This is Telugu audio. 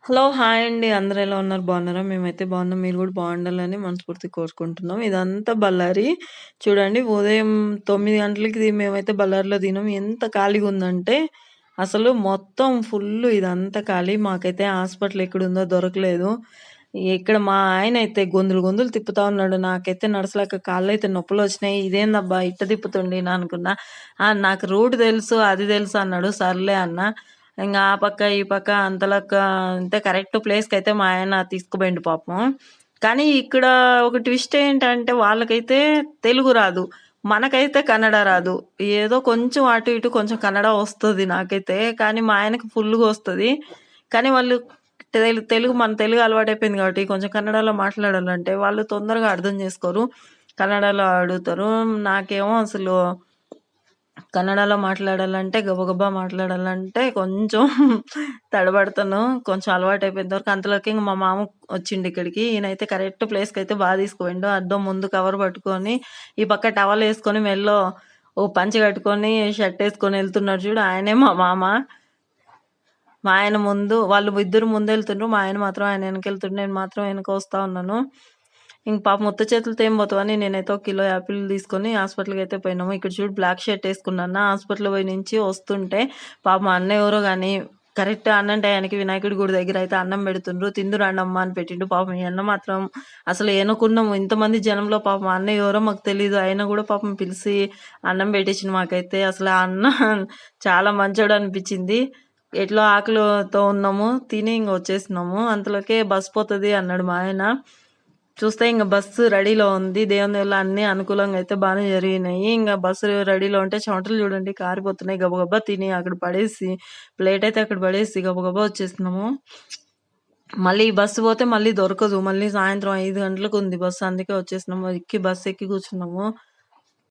హలో! హాయ్ అండి. అందరూ ఎలా ఉన్నారు? బాగున్నారా? మేమైతే బాగున్నాం. మీరు గూడా బాగుండాలని మనస్ఫూర్తిగా కోరుకుంటున్నాం. ఇదంతా బళ్ళారి. చూడండి ఉదయం 9 గంటలకి మేమైతే బళ్ళారిలో దిగినాం. ఎంత ఖాళీగుందంటే అసలు మొత్తం ఫుల్లు ఇదంతా ఖాళీ. మాకైతే హాస్పిటల్ ఎక్కడుందో దొరకలేదు. ఇక్కడ మా ఆయనైతే గొంతులు గొంతులు తిప్పుతా ఉన్నాడు. నాకైతే నడసలేక కాళ్ళైతే నొప్పులొచ్చినాయి. ఇదేందబ్బా ఇట్ట తిప్పుతుండు అనుకున్నా. నాకు రూట్ తెలుసు, అది తెలుసు అన్నాడు. సర్లే అన్నా. ఆ పక్క, ఈ పక్క అంతలక్క అంటే కరెక్ట్ ప్లేస్‌కైతే మా ఆయన తీసుకుపోయిండు పాపం. కానీ ఇక్కడ ఒక ట్విస్ట్ ఏంటంటే వాళ్ళకైతే తెలుగు రాదు. మనకైతే కన్నడ రాదు. ఏదో కొంచెం అటు ఇటు కొంచెం కన్నడ వస్తది నాకైతే. కానీ మా ఆయనకి ఫుల్‌గా వస్తది. కానీ వాళ్ళు తెలుగు మన తెలుగు అలవాటయిపోయింది కాబట్టి కొంచెం కన్నడలో మాట్లాడాలంటే వాళ్ళు తొందరగా అర్థం చేసుకోరు. కన్నడలో అడుగుతారు. నాకేమో అసలు కన్నడలో మాట్లాడాలంటే గబగబా మాట్లాడాలంటే కొంచెం తడబడతాను. కొంచెం అలవాటయిపోయేంత వరకు. అంతలోకి ఇంక మా మామ వచ్చిండు ఇక్కడికి. ఈయనైతే కరెక్ట్ ప్లేస్‌కైతే తీసుకుపోయిండు. అద్దం ముందు కవర్ పట్టుకొని, ఈ పక్క టవలేసుకొని మెడలో ఓ పంచె కట్టుకొని, షర్టేసుకొని ఎళ్తున్నాడు చూడు ఆయనే మా మామ. మా ఆయన ముందు వాళ్ళు ఇద్దరు ముందెళ్తుండ్రు. మా ఆయన మాత్రం ఆయన వెనకెళ్తుండు. నేను మాత్రం వెనక వస్తా ఉన్నాను. ఇంక పాపం ఉత్త చేతులతో ఏం పోతావని నేనైతే ఒక కిలో యాపిల్ తీసుకొని హాస్పిటల్‌కి అయితే పోయినాము. ఇక్కడ చూడు బ్లాక్ షర్ట్ ఏసుకున్నాను. హాస్పిటల్ పోయి నుంచి వస్తుంటే పాపం అన్న ఎవరో గాని కరెక్ట్ అన్నం టయానికి వినాయకుడి గుడి దగ్గర అయితే అన్నం పెడుతుండ్రు. తిందురు రండమ్మా అని పెట్టిండు. పాపం ఈ అన్న మాత్రం అసలు ఏనుకున్నాము ఇంతమంది జనంలో పాపం అన్న ఎవరో మాకు తెలీదు. అయినా కూడా పాపం పిలిసి అన్నం పెట్టించిండు మాకైతే. అసలు ఆ అన్న చాలా మంచోడు అనిపించింది. ఎట్లా ఆకలితో ఉన్నాము. తిని ఇంక వచ్చేసినాము. అంతలోకే బస్ పోతది అన్నాడు మా ఆయన. చూస్తే ఇంక బస్సు రెడీలో ఉంది. దేవుని దయ వల్ల అన్నీ అనుకూలంగా అయితే బానే జరిగినాయి. ఇంక బస్సు రెడీలో ఉంటే చెమటలు చూడండి కారిపోతున్నాయి. గబగబా తిని అక్కడ పడేసి ప్లేట్ అయితే అక్కడ పడేసి గబగబా వచ్చేసినాము. మళ్ళీ ఈ బస్సు పోతే మళ్ళీ దొరకదు. మళ్ళీ సాయంత్రం 5 గంటలకు ఉంది బస్సు. అందుకే వచ్చేసినాము. బస్సు ఎక్కి కూర్చున్నాము.